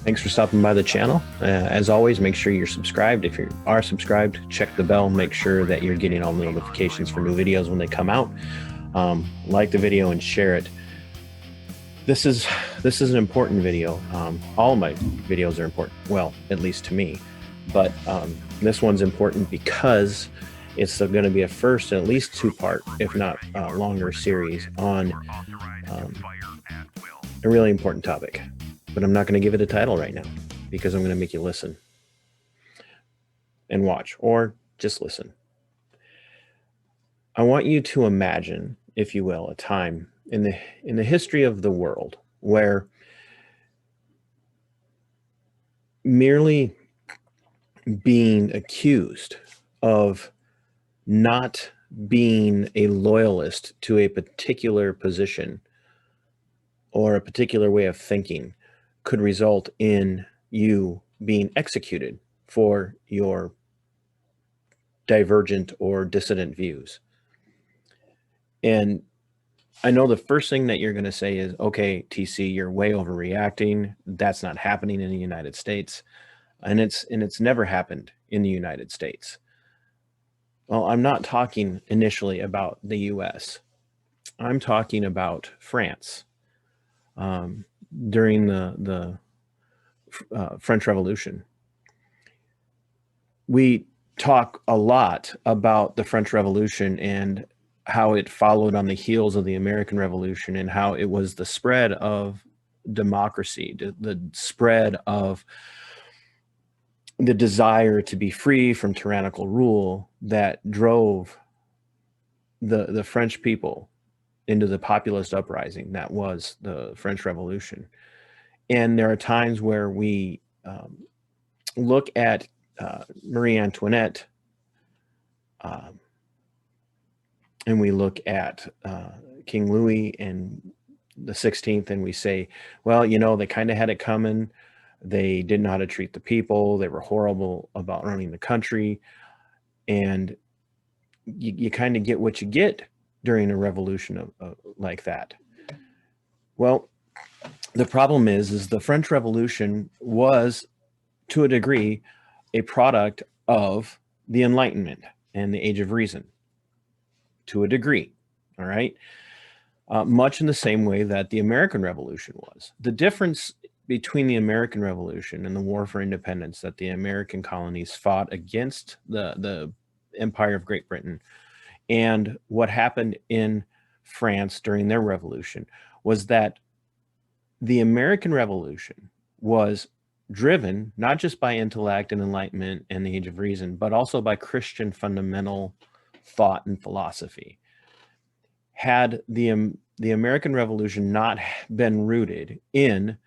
Thanks for stopping by the channel. As always, make sure you're subscribed. If you are subscribed, check the bell. Make sure that you're getting all the notifications for new videos when they come out. Like the video and share it. This is an important video. All of my videos are important, well, at least to me. But this one's important because it's going to be a first and at least two-part, if not longer series on a really important topic. But I'm not going to give it a title right now because I'm going to make you listen and watch, or just listen. I want you to imagine, if you will, a time in the history of the world where merely being accused of not being a loyalist to a particular position or a particular way of thinking could result in you being executed for your divergent or dissident views. And I know the first thing that you're going to say is, okay, TC, you're way overreacting. That's not happening in the United States. And it's never happened in the United States. Well, I'm not talking initially about the US. I'm talking about France. During the French Revolution. We talk a lot about the French Revolution and how it followed on the heels of the American Revolution and how it was the spread of democracy, the spread of the desire to be free from tyrannical rule that drove the French people into the populist uprising that was the French Revolution. And there are times where we look at Marie Antoinette and we look at King Louis and the 16th and we say, well, you know, they kind of had it coming. They didn't know how to treat the people. They were horrible about running the country. And you kind of get what you get during a revolution like that. Well, the problem is the French Revolution was, to a degree, a product of the Enlightenment and the Age of Reason, to a degree, all right? Much in the same way that the American Revolution was. The difference between the American Revolution and the War for Independence that the American colonies fought against the Empire of Great Britain and what happened in France during their revolution was that the American Revolution was driven not just by intellect and enlightenment and the Age of Reason, but also by Christian fundamental thought and philosophy. Had the American Revolution not been rooted in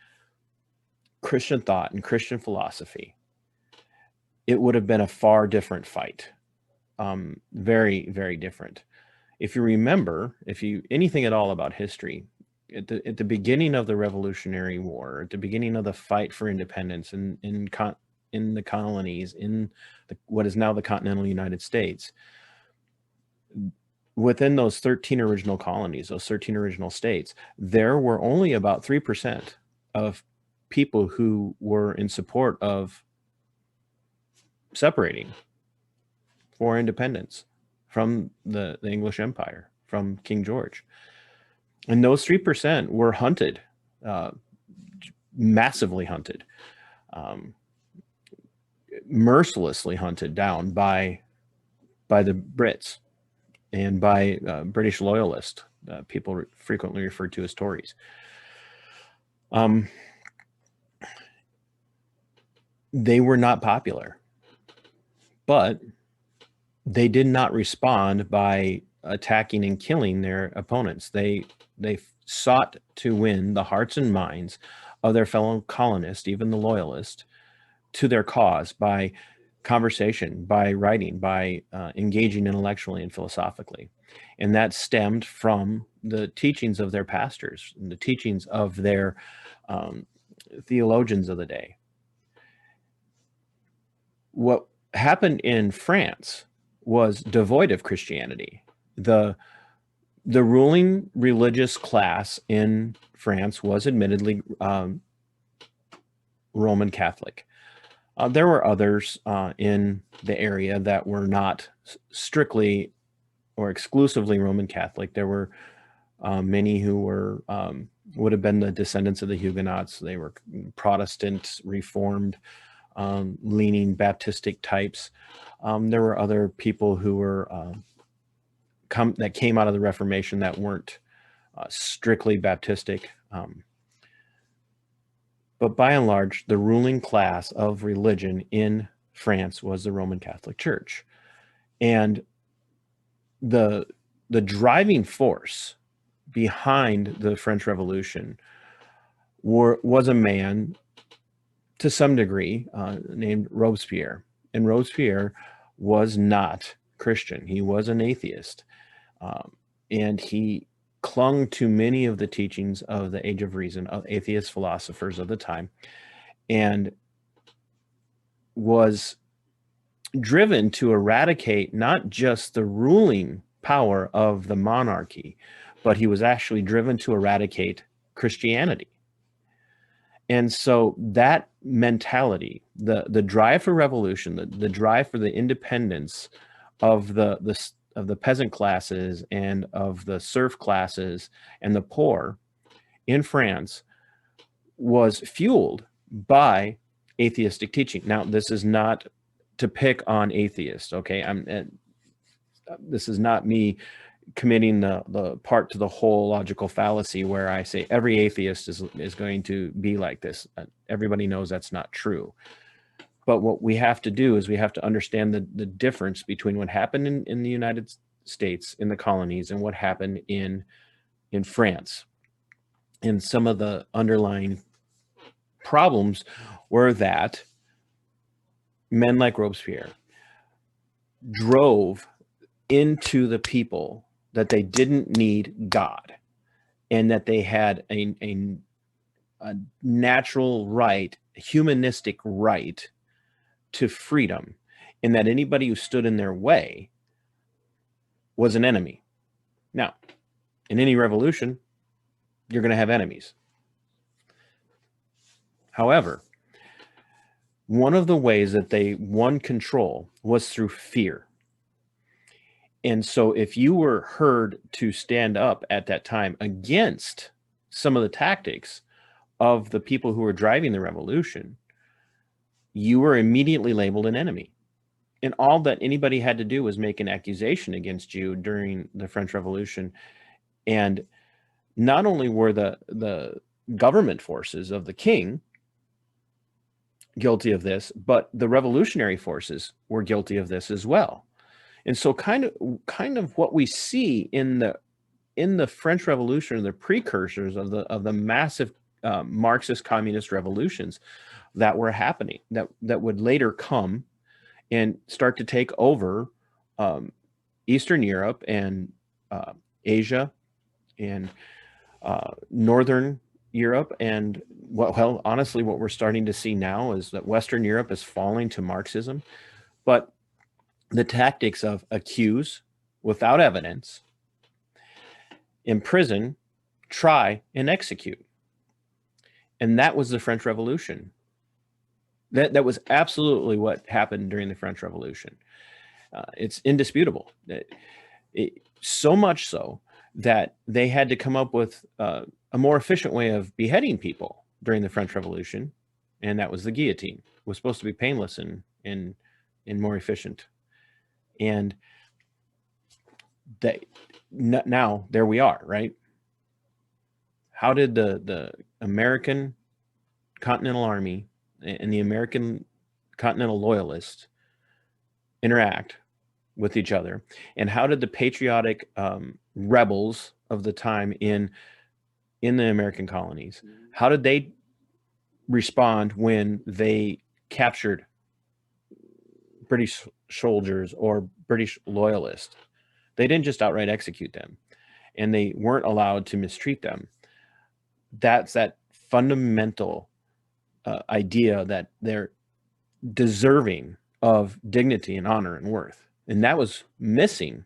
Christian thought and Christian philosophy, it would have been a far different fight. Very, very different. If you remember, anything at all about history, at the beginning of the Revolutionary War, at the beginning of the fight for independence in the colonies, in what is now the continental United States, within those 13 original colonies, those 13 original states, there were only about 3% of people who were in support of separating for independence from the English Empire, from King George. And those 3% were hunted, massively hunted, mercilessly hunted down by the Brits and by British loyalists, people frequently referred to as Tories. They were not popular, but they did not respond by attacking and killing their opponents. They sought to win the hearts and minds of their fellow colonists, even the loyalists, to their cause by conversation, by writing, by engaging intellectually and philosophically. And that stemmed from the teachings of their pastors and the teachings of their theologians of the day. What happened in France was devoid of Christianity. The ruling religious class in France was admittedly Roman Catholic. There were others in the area that were not strictly or exclusively Roman Catholic. There were many who were would have been the descendants of the Huguenots. They were Protestant, Reformed, leaning Baptistic types. There were other people who were that came out of the Reformation that weren't strictly Baptistic. But by and large, the ruling class of religion in France was the Roman Catholic Church. And the driving force behind the French Revolution was a man, to some degree, named Robespierre. And Robespierre was not Christian. He was an atheist. And he clung to many of the teachings of the Age of Reason, of atheist philosophers of the time, and was driven to eradicate not just the ruling power of the monarchy, but he was actually driven to eradicate Christianity. And so that mentality, the drive for revolution, the drive for the independence of the peasant classes and of the serf classes and the poor in France was fueled by atheistic teaching. Now, this is not to pick on atheists, okay? This is not me committing the part to the whole logical fallacy where I say every atheist is going to be like this. Everybody knows that's not true. But what we have to do is we have to understand the difference between what happened in the United States, in the colonies, and what happened in France. And some of the underlying problems were that men like Robespierre drove into the people that they didn't need God, and that they had a natural right, humanistic right to freedom, and that anybody who stood in their way was an enemy. Now, in any revolution, you're going to have enemies. However, one of the ways that they won control was through fear. And so if you were heard to stand up at that time against some of the tactics of the people who were driving the revolution, you were immediately labeled an enemy. And all that anybody had to do was make an accusation against you during the French Revolution. And not only were the government forces of the king guilty of this, but the revolutionary forces were guilty of this as well. And so kind of what we see in the French Revolution, the precursors of the massive Marxist communist revolutions that were happening, that would later come and start to take over Eastern Europe and Asia and Northern Europe. And well, honestly, what we're starting to see now is that Western Europe is falling to Marxism. But the tactics of accuse without evidence, imprison, try, and execute. And that was the French Revolution. That was absolutely what happened during the French Revolution. It's indisputable. So much so that they had to come up with a more efficient way of beheading people during the French Revolution, and that was the guillotine. It was supposed to be painless and more efficient. And now there we are, right? How did the American Continental Army and the American Continental Loyalists interact with each other? And how did the patriotic rebels of the time in the American colonies, how did they respond when they captured British soldiers or British loyalists? They didn't just outright execute them, and they weren't allowed to mistreat them. That's that fundamental idea that they're deserving of dignity and honor and worth. And that was missing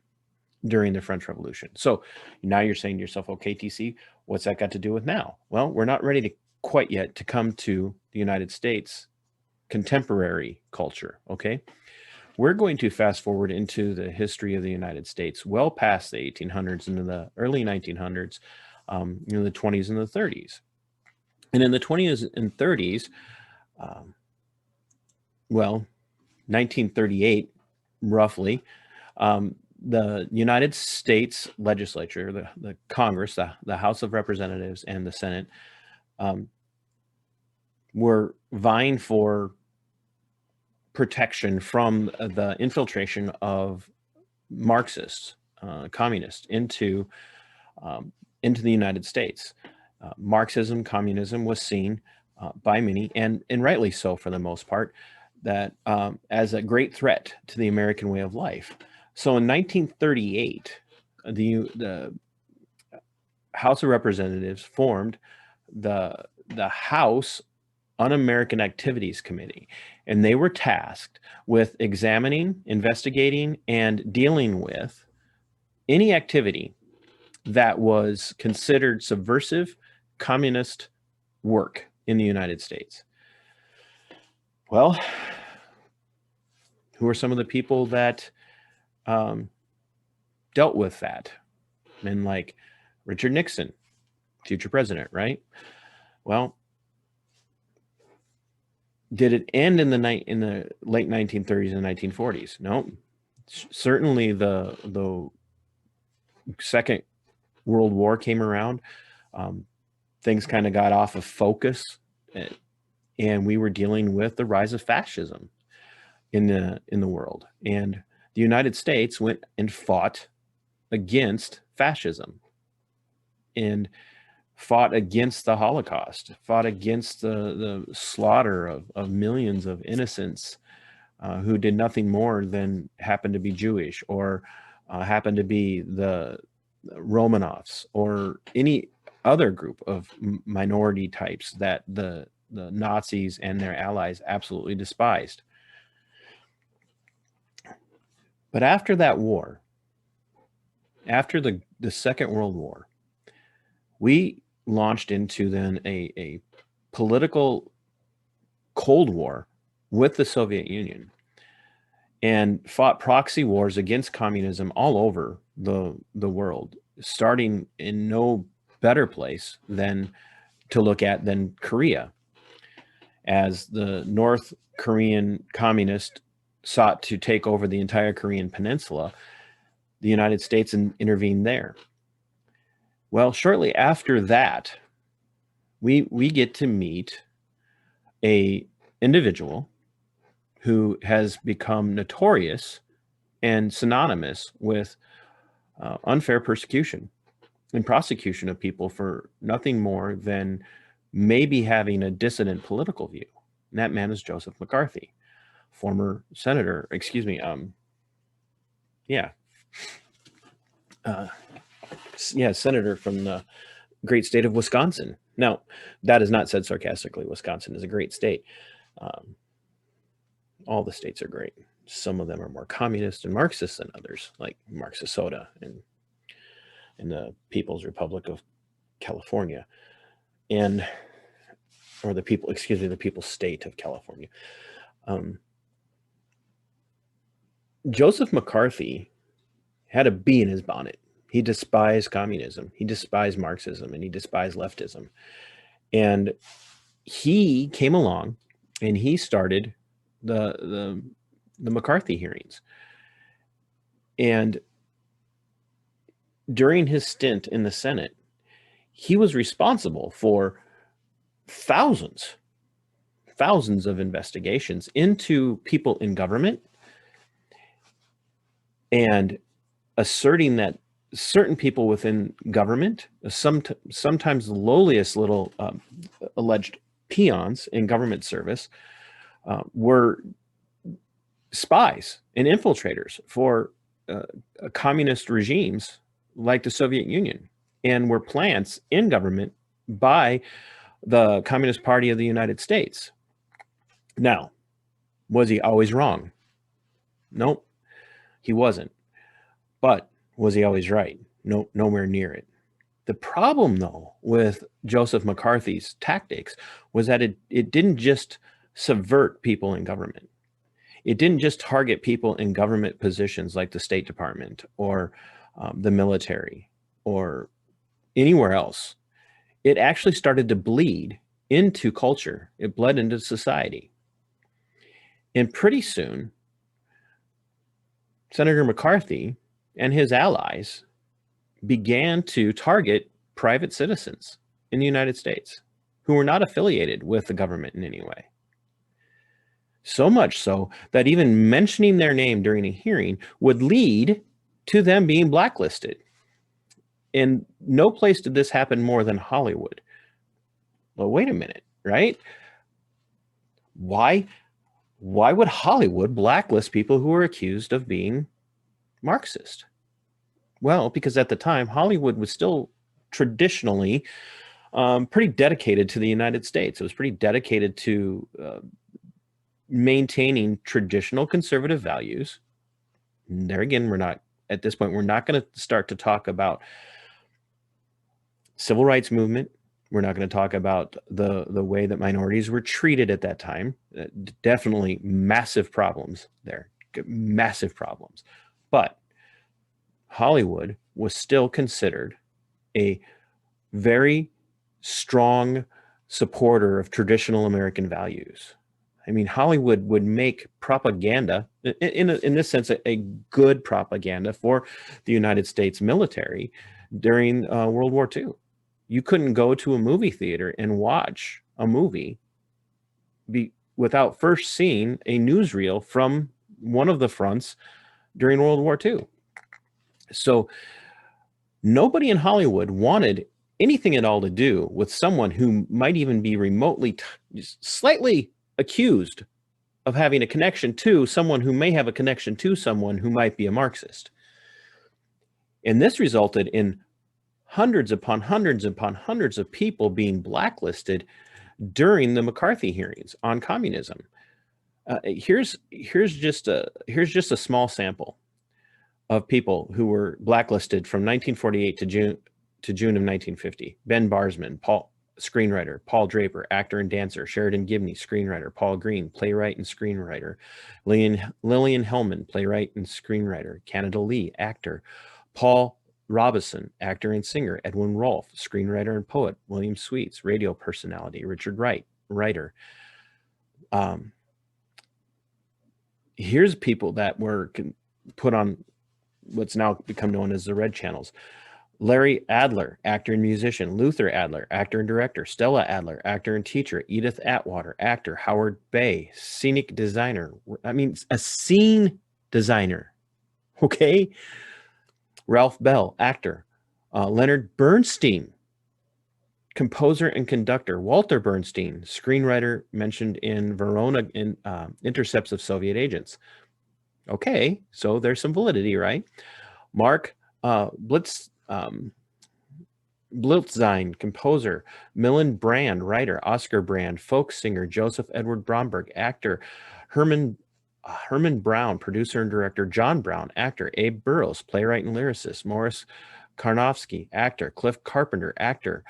during the French Revolution. So now you're saying to yourself, okay, TC, what's that got to do with now? Well, we're not ready to quite yet to come to the United States contemporary culture, okay? We're going to fast forward into the history of the United States, well past the 1800s into the early 1900s, the 20s and the 30s. And in the 20s and 30s, well, 1938, roughly, the United States legislature, the Congress, the House of Representatives and the Senate were vying for protection from the infiltration of Marxists, communists into the United States. Marxism, communism was seen by many, and rightly so for the most part, that as a great threat to the American way of life. So in 1938, the House of Representatives formed the House Un-American Activities Committee, and they were tasked with examining, investigating, and dealing with any activity that was considered subversive communist work in the United States. Well, who are some of the people that dealt with that? Men like Richard Nixon, future president, right? Well, did it end in the late 1930s and 1940s? No. Certainly the Second World War came around. Things kind of got off of focus, and we were dealing with the rise of fascism in the world. And the United States went and fought against fascism and fought against the Holocaust, fought against the slaughter of millions of innocents who did nothing more than happen to be Jewish or happen to be the Romanovs or any other group of minority types that the Nazis and their allies absolutely despised. But after that war, after the Second World War, we launched into then a political Cold War with the Soviet Union and fought proxy wars against communism all over the world, starting in no better place than to look at than Korea, as the North Korean communist sought to take over the entire Korean peninsula. The United States intervened there. Well, shortly after that, we get to meet a individual who has become notorious and synonymous with unfair persecution and prosecution of people for nothing more than maybe having a dissident political view. And that man is Joseph McCarthy, former senator, senator from the great state of Wisconsin. Now, that is not said sarcastically. Wisconsin is a great state. All the states are great. Some of them are more communist and Marxist than others, like Marxisota and in the People's Republic of California, the People's State of California. Joseph McCarthy had a bee in his bonnet. He despised communism, he despised Marxism, and he despised leftism. And he came along and he started the McCarthy hearings. And during his stint in the Senate, he was responsible for thousands of investigations into people in government and asserting that certain people within government, sometimes the lowliest little alleged peons in government service, were spies and infiltrators for communist regimes like the Soviet Union, and were plants in government by the Communist Party of the United States. Now, was he always wrong? Nope, he wasn't. But was he always right? No, nowhere near it. The problem, though, with Joseph McCarthy's tactics was that it didn't just subvert people in government. It didn't just target people in government positions like the State Department or the military or anywhere else. It actually started to bleed into culture. It bled into society. And pretty soon, Senator McCarthy and his allies began to target private citizens in the United States who were not affiliated with the government in any way. So much so that even mentioning their name during a hearing would lead to them being blacklisted. And no place did this happen more than Hollywood. Well, wait a minute, right? Why would Hollywood blacklist people who are accused of being Marxist? Well, because at the time, Hollywood was still traditionally pretty dedicated to the United States. It was pretty dedicated to maintaining traditional conservative values. And there again, at this point, we're not going to start to talk about civil rights movement. We're not going to talk about the way that minorities were treated at that time. Definitely massive problems there, massive problems. But Hollywood was still considered a very strong supporter of traditional American values. I mean, Hollywood would make propaganda, in this sense, a good propaganda for the United States military during World War II. You couldn't go to a movie theater and watch a movie without first seeing a newsreel from one of the fronts during World War II. So nobody in Hollywood wanted anything at all to do with someone who might even be remotely, slightly accused of having a connection to someone who may have a connection to someone who might be a Marxist. And this resulted in hundreds upon hundreds upon hundreds of people being blacklisted during the McCarthy hearings on communism. Here's just a small sample of people who were blacklisted from 1948 to June of 1950. Ben Barsman, screenwriter. Paul Draper, actor and dancer. Sheridan Gibney, screenwriter. Paul Green, playwright and screenwriter. Lillian Hellman, playwright and screenwriter. Canada Lee, actor. Paul Robeson, actor and singer. Edwin Rolfe, screenwriter and poet. William Sweets, radio personality. Richard Wright, writer. Here's people that were put on what's now become known as the red channels. Larry Adler, actor and musician. Luther Adler, actor and director. Stella Adler, actor and teacher. Edith Atwater, actor. Howard Bay, scenic designer. I mean, a scene designer. Okay? Ralph Bell, actor. Leonard Bernstein, composer and conductor. Walter Bernstein, screenwriter mentioned in Verona in Intercepts of Soviet Agents. Okay, so there's some validity, right? Mark Blitzstein, composer. Millen Brand, writer. Oscar Brand, folk singer. Joseph Edward Bromberg, actor. Herman Brown, producer and director. John Brown, actor. Abe Burrows, playwright and lyricist. Morris Karnofsky, actor. Cliff Carpenter, actor.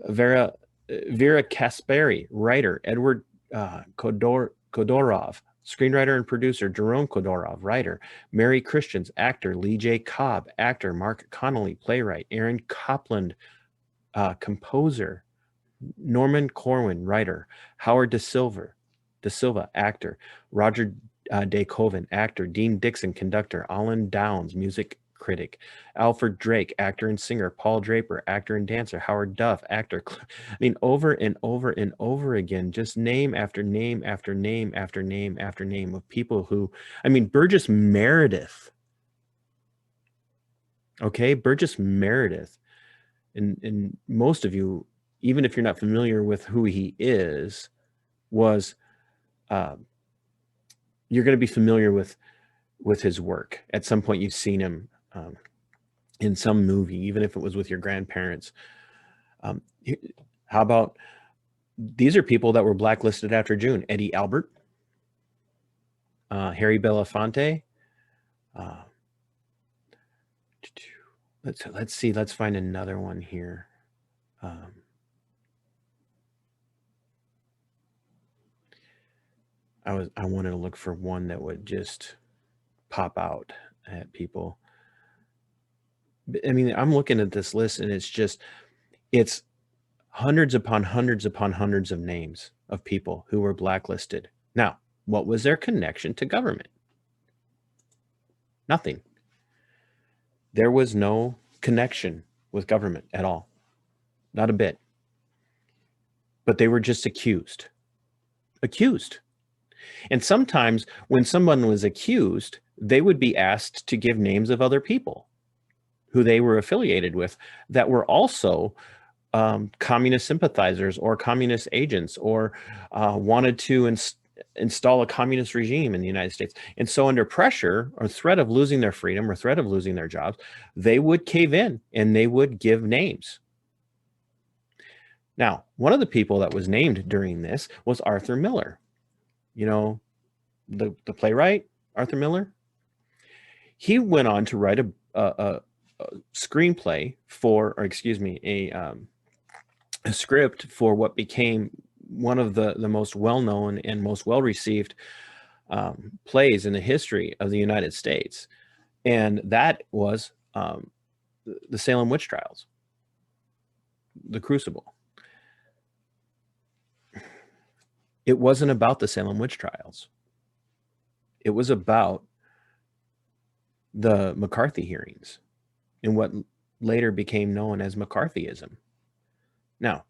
Vera Kasperi, writer. Edward Kodorov, screenwriter and producer. Jerome Kodorov, writer. Mary Christians, actor. Lee J. Cobb, actor. Mark Connolly, playwright. Aaron Copland, composer. Norman Corwin, writer. Howard De Silva, actor. Roger De Koven, actor. Dean Dixon, conductor. Alan Downs, music critic. Alfred Drake, actor and singer. Paul Draper, actor and dancer. Howard Duff, actor. I mean, over and over and over again, just name after name after name after name after name of people who, I mean, Burgess Meredith. Okay, Burgess Meredith. And most of you, even if you're not familiar with who he is, was you're going to be familiar with his work. At some point, you've seen him in some movie, even if it was with your grandparents. How about these are people that were blacklisted after June? Eddie Albert, Harry Belafonte, let's see. Let's find another one here. I wanted to look for one that would just pop out at people. I mean, I'm looking at this list and it's hundreds upon hundreds upon hundreds of names of people who were blacklisted. Now, what was their connection to government? Nothing. There was no connection with government at all. Not a bit. But they were just accused. Accused. And sometimes when someone was accused, they would be asked to give names of other people who they were affiliated with that were also communist sympathizers or communist agents or wanted to install a communist regime in the United States. And so under pressure or threat of losing their freedom or threat of losing their jobs, they would cave in and they would give names. Now, one of the people that was named during this was Arthur Miller. You know, the playwright, Arthur Miller. He went on to write a screenplay for, or excuse me, a script for what became one of the most well-known and most well-received plays in the history of the United States. And that was the Salem witch trials, the Crucible. It wasn't about the Salem witch trials. It was about the McCarthy hearings and what later became known as McCarthyism. Now,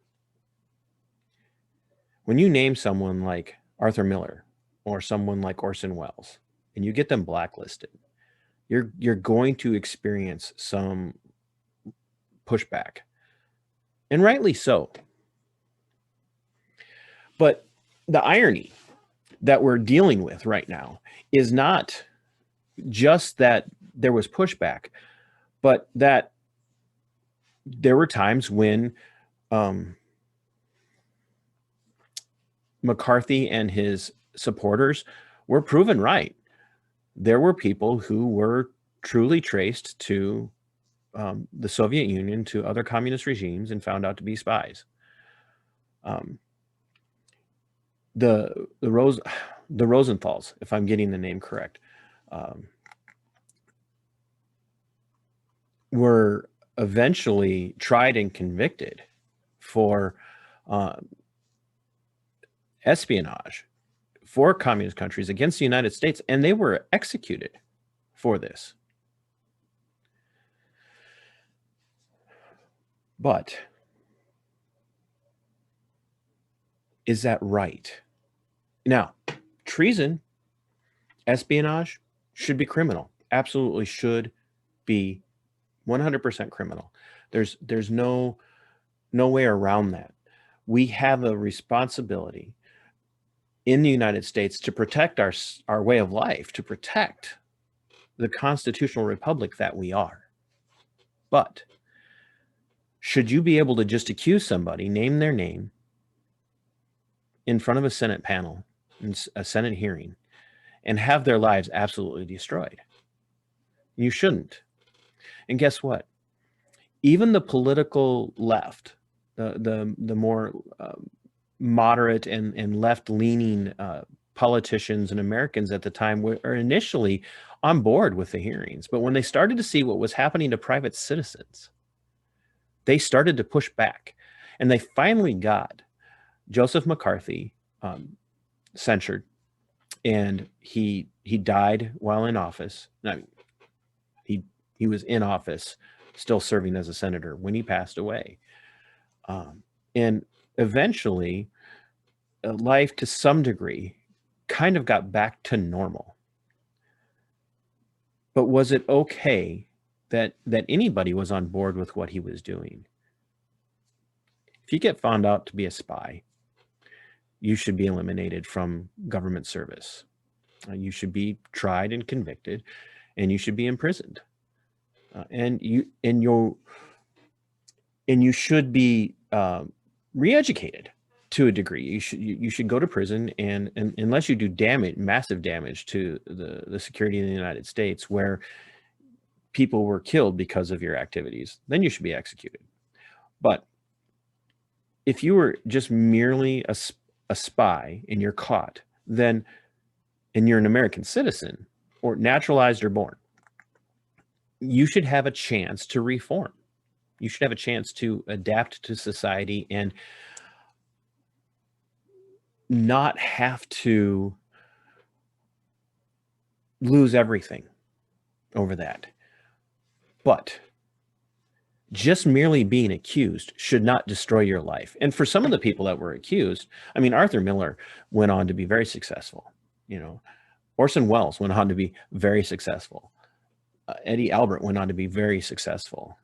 when you name someone like Arthur Miller or someone like Orson Welles and you get them blacklisted, you're going to experience some pushback, and rightly so. But the irony that we're dealing with right now is not just that there was pushback, but that there were times when McCarthy and his supporters were proven right. There were people who were truly traced to the Soviet Union, to other communist regimes, and found out to be spies. The Rosenthals, if I'm getting the name correct, were eventually tried and convicted for espionage for communist countries against the United States, and they were executed for this. But is that right? Now, treason, espionage should be criminal. Absolutely should be 100% criminal. There's no way around that. We have a responsibility in the United States to protect our way of life, to protect the constitutional republic that we are. But should you be able to just accuse somebody, name their name in front of a Senate panel, in a Senate hearing, and have their lives absolutely destroyed? You shouldn't. And guess what? Even the political left, the more moderate and left-leaning politicians and Americans at the time were initially on board with the hearings. But when they started to see what was happening to private citizens, they started to push back. And they finally got Joseph McCarthy censured, and he died while in office. I mean, he was in office, still serving as a senator when he passed away. And eventually, life to some degree kind of got back to normal. But was it okay that anybody was on board with what he was doing? If you get found out to be a spy, you should be eliminated from government service. You should be tried and convicted, and you should be imprisoned. And you should be re-educated to a degree. You should go to prison, and unless you do massive damage to the security in the United States, where people were killed because of your activities, then you should be executed. But if you were just merely a spy and you're caught, then, and you're an American citizen or naturalized or born, you should have a chance to reform. You should have a chance to adapt to society and not have to lose everything over that. But just merely being accused should not destroy your life. And for some of the people that were accused, I mean, Arthur Miller went on to be very successful. You know, Orson Welles went on to be very successful. Eddie Albert went on to be very successful.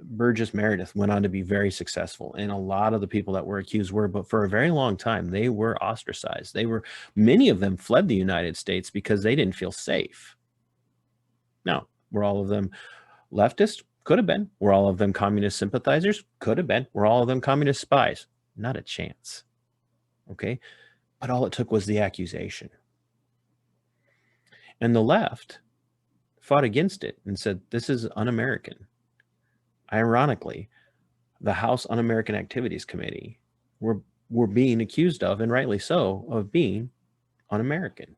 Burgess Meredith went on to be very successful. And a lot of the people that were accused were, but for a very long time, they were ostracized. Many of them fled the United States because they didn't feel safe. Now, were all of them leftists? Could have been. Were all of them communist sympathizers? Could have been. Were all of them communist spies? Not a chance. Okay? But all it took was the accusation. And the left fought against it and said, this is un-American. Ironically, the House Un-American Activities Committee were being accused of, and rightly so, of being un-American.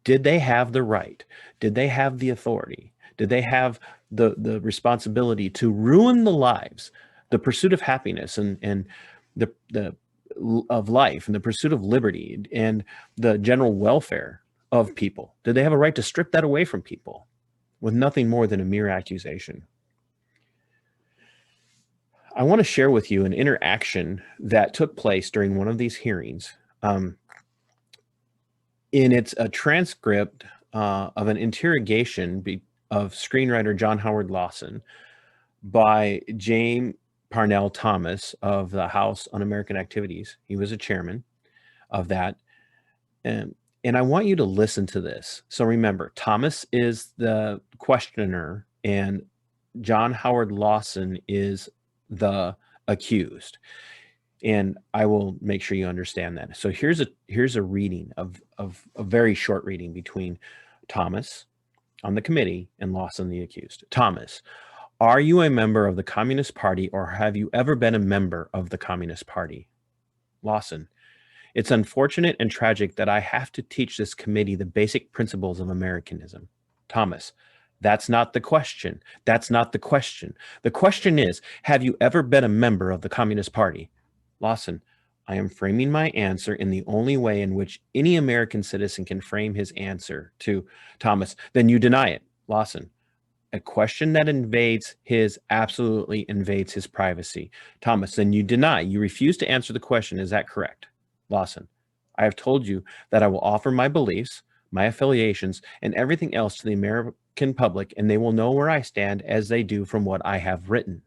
Did they have the right? Did they have the authority? Did they have the responsibility to ruin the lives, the pursuit of happiness and the of life and the pursuit of liberty and the general welfare of people? Did they have a right to strip that away from people with nothing more than a mere accusation? I want to share with you an interaction that took place during one of these hearings. It's a transcript of an interrogation of screenwriter John Howard Lawson by James Parnell Thomas of the House Un-American Activities. He was a chairman of that. And I want you to listen to this. So remember, Thomas is the questioner and John Howard Lawson is the accused. And I will make sure you understand that. So here's a reading of a very short reading between Thomas on the committee and Lawson, the accused. Thomas, are you a member of the Communist Party or have you ever been a member of the Communist Party? Lawson, it's unfortunate and tragic that I have to teach this committee the basic principles of Americanism. Thomas, that's not the question. That's not the question. The question is, have you ever been a member of the Communist Party? Lawson, I am framing my answer in the only way in which any American citizen can frame his answer to Thomas. Then you deny it. Lawson, a question that absolutely invades his privacy. Thomas, then you deny. You refuse to answer the question. Is that correct? Lawson, I have told you that I will offer my beliefs, my affiliations, and everything else to the American public, and they will know where I stand as they do from what I have written.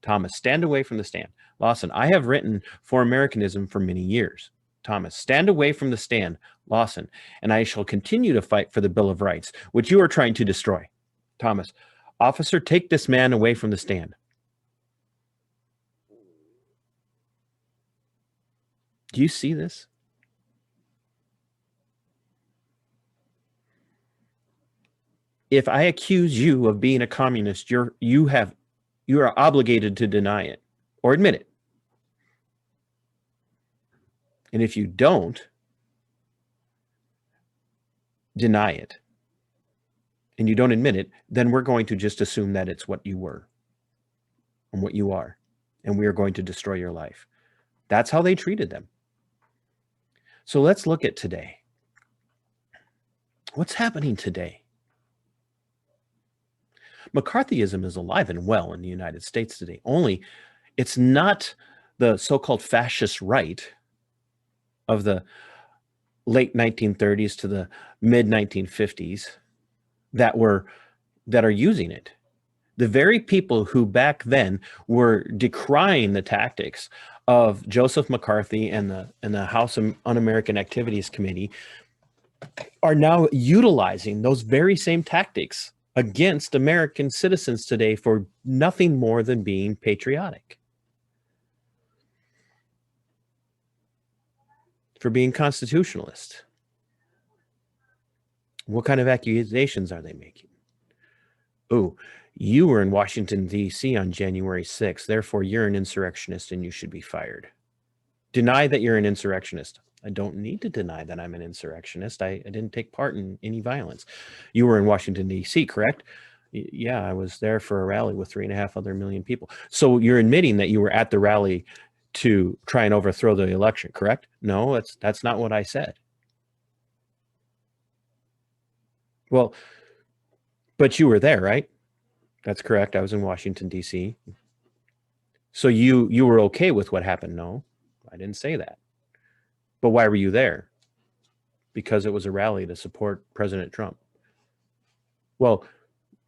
Thomas, stand away from the stand. Lawson, I have written for Americanism for many years. Thomas, stand away from the stand. Lawson, and I shall continue to fight for the Bill of Rights, which you are trying to destroy. Thomas, officer, take this man away from the stand. Do you see this? If I accuse you of being a communist, you are obligated to deny it or admit it. And if you don't deny it and you don't admit it, then we're going to just assume that it's what you were and what you are, and we are going to destroy your life. That's how they treated them. So let's look at today. What's happening today? McCarthyism is alive and well in the United States today. Only it's not the so-called fascist right of the late 1930s to the mid 1950s that are using it. The very people who back then were decrying the tactics of Joseph McCarthy and the House Un-American Activities Committee are now utilizing those very same tactics against American citizens today for nothing more than being patriotic, for being constitutionalist. What kind of accusations are they making? Oh, you were in Washington, D.C. on January 6th. Therefore, you're an insurrectionist and you should be fired. Deny that you're an insurrectionist. I don't need to deny that I'm an insurrectionist. I didn't take part in any violence. You were in Washington, D.C., correct? Yeah, I was there for a rally with 3.5 other million people. So you're admitting that you were at the rally to try and overthrow the election, correct? No, that's not what I said. Well, but you were there, right? That's correct. I was in Washington, D.C. So you were okay with what happened? No, I didn't say that. But why were you there? Because it was a rally to support President Trump. Well,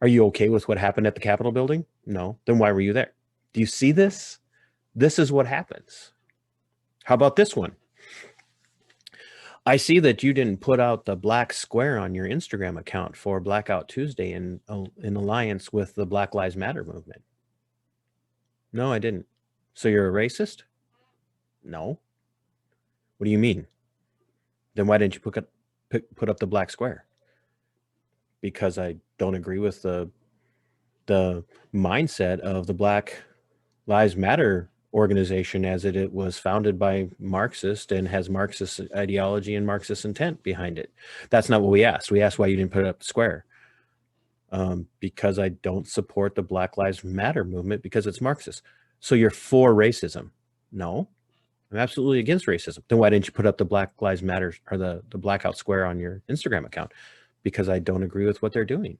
are you okay with what happened at the Capitol building? No. Then why were you there? Do you see this? This is what happens. How about this one? I see that you didn't put out the black square on your Instagram account for Blackout Tuesday in alliance with the Black Lives Matter movement. No, I didn't. So you're a racist? No. What do you mean? Then why didn't you put up the black square? Because I don't agree with the mindset of the Black Lives Matter organization as it was founded by Marxist and has Marxist ideology and Marxist intent behind it. That's not what we asked. We asked why you didn't put up the square. Because I don't support the Black Lives Matter movement because it's Marxist. So you're for racism? No, I'm absolutely against racism. Then why didn't you put up the Black Lives Matter or the blackout square on your Instagram account? Because I don't agree with what they're doing.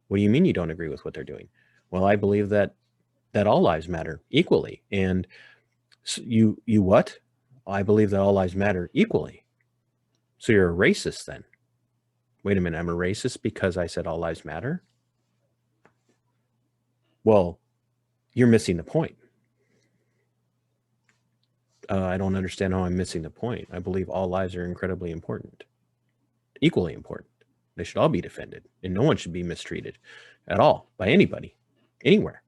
What do you mean you don't agree with what they're doing? Well, I believe that all lives matter equally. And so you what? I believe that all lives matter equally. So you're a racist then? Wait a minute, I'm a racist because I said all lives matter? Well, you're missing the point. I don't understand how I'm missing the point. I believe all lives are incredibly important, equally important. They should all be defended, and no one should be mistreated at all by anybody, anywhere.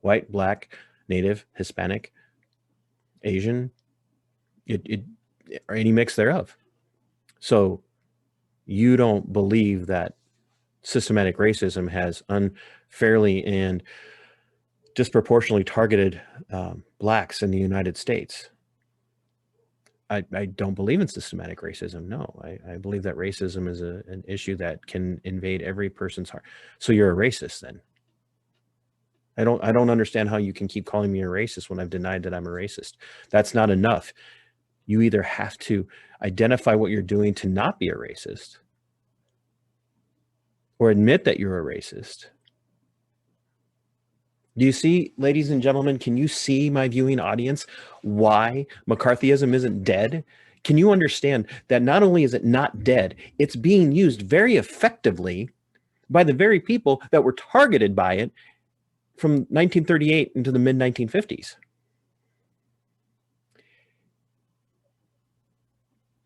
White, black, native, Hispanic, Asian, or any mix thereof. So you don't believe that systematic racism has unfairly and disproportionately targeted blacks in the United States. I don't believe in systematic racism. No, I believe that racism is an issue that can invade every person's heart. So you're a racist then? I don't understand how you can keep calling me a racist when I've denied that I'm a racist. That's not enough. You either have to identify what you're doing to not be a racist or admit that you're a racist. Do you see, ladies and gentlemen, can you see, my viewing audience, why McCarthyism isn't dead? Can you understand that not only is it not dead, it's being used very effectively by the very people that were targeted by it from 1938 into the mid-1950s?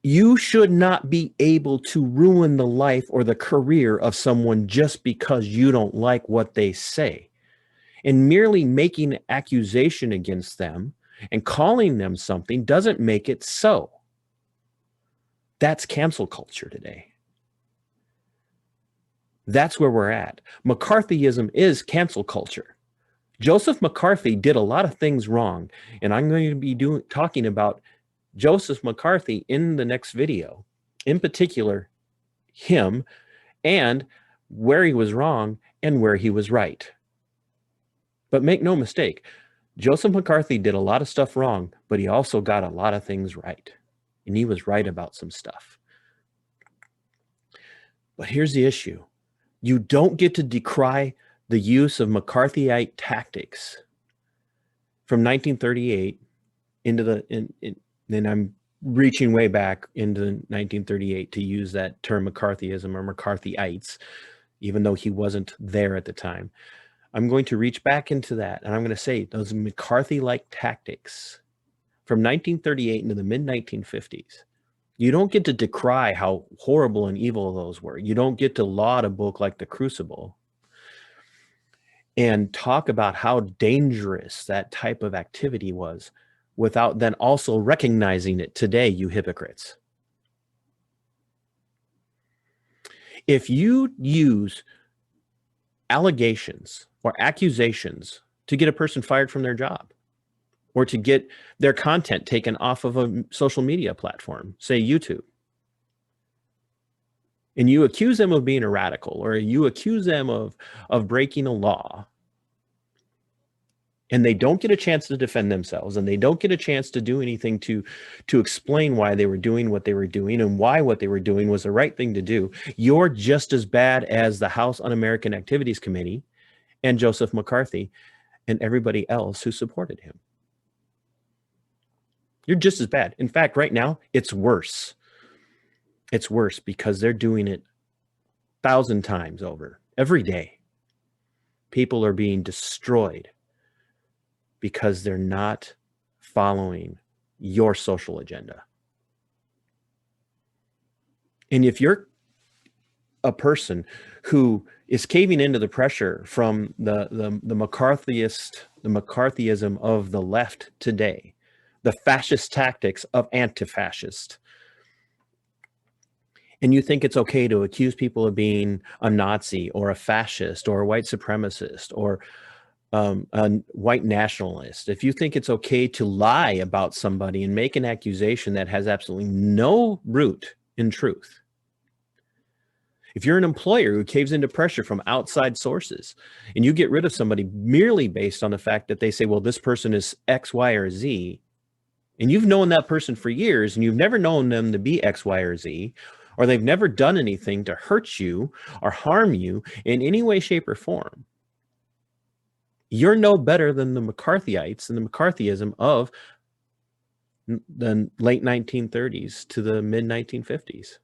You should not be able to ruin the life or the career of someone just because you don't like what they say. And merely making an accusation against them and calling them something doesn't make it so. That's cancel culture today. That's where we're at. McCarthyism is cancel culture. Joseph McCarthy did a lot of things wrong, and I'm going to be talking about Joseph McCarthy in the next video, in particular, him, and where he was wrong and where he was right. But make no mistake, Joseph McCarthy did a lot of stuff wrong, but he also got a lot of things right. And he was right about some stuff. But here's the issue. You don't get to decry the use of McCarthyite tactics from 1938 into the, and I'm reaching way back into 1938 to use that term McCarthyism or McCarthyites, even though he wasn't there at the time. I'm going to reach back into that, and I'm going to say those McCarthy-like tactics from 1938 into the mid-1950s. You don't get to decry how horrible and evil those were. You don't get to laud a book like The Crucible and talk about how dangerous that type of activity was without then also recognizing it today, you hypocrites. If you use allegations or accusations to get a person fired from their job, or to get their content taken off of a social media platform, say YouTube, and you accuse them of being a radical, or you accuse them of breaking a law, and they don't get a chance to defend themselves, and they don't get a chance to do anything to explain why they were doing what they were doing and why what they were doing was the right thing to do, you're just as bad as the House Un-American Activities Committee and Joseph McCarthy and everybody else who supported him. You're just as bad. In fact, right now, it's worse. It's worse because they're doing it 1,000 times over every day. People are being destroyed because they're not following your social agenda. And if you're a person who is caving into the pressure from the McCarthyism of the left today, the fascist tactics of antifascist, and you think it's okay to accuse people of being a Nazi or a fascist or a white supremacist or a white nationalist, if you think it's okay to lie about somebody and make an accusation that has absolutely no root in truth, if you're an employer who caves into pressure from outside sources and you get rid of somebody merely based on the fact that they say, well, this person is X, Y, or Z, and you've known that person for years and you've never known them to be X, Y, or Z, or they've never done anything to hurt you or harm you in any way, shape, or form, you're no better than the McCarthyites and the McCarthyism of the late 1930s to the mid 1950s.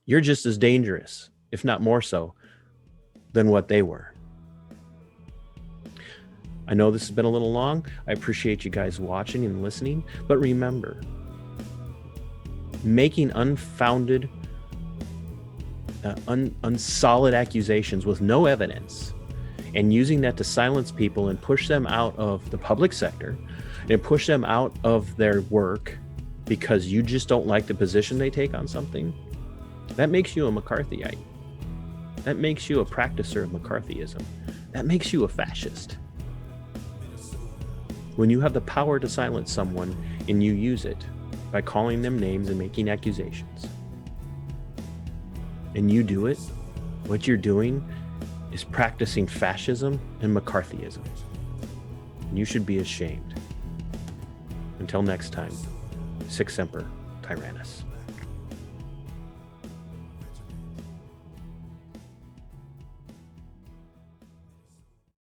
You're just as dangerous, if not more so, than what they were. I know this has been a little long. I appreciate you guys watching and listening, but remember, making unfounded, unsolid accusations with no evidence and using that to silence people and push them out of the public sector and push them out of their work because you just don't like the position they take on something, that makes you a McCarthyite. That makes you a practicer of McCarthyism. That makes you a fascist. When you have the power to silence someone and you use it by calling them names and making accusations, and you do it, what you're doing is practicing fascism and McCarthyism. And you should be ashamed. Until next time, Sic Semper Tyrannis.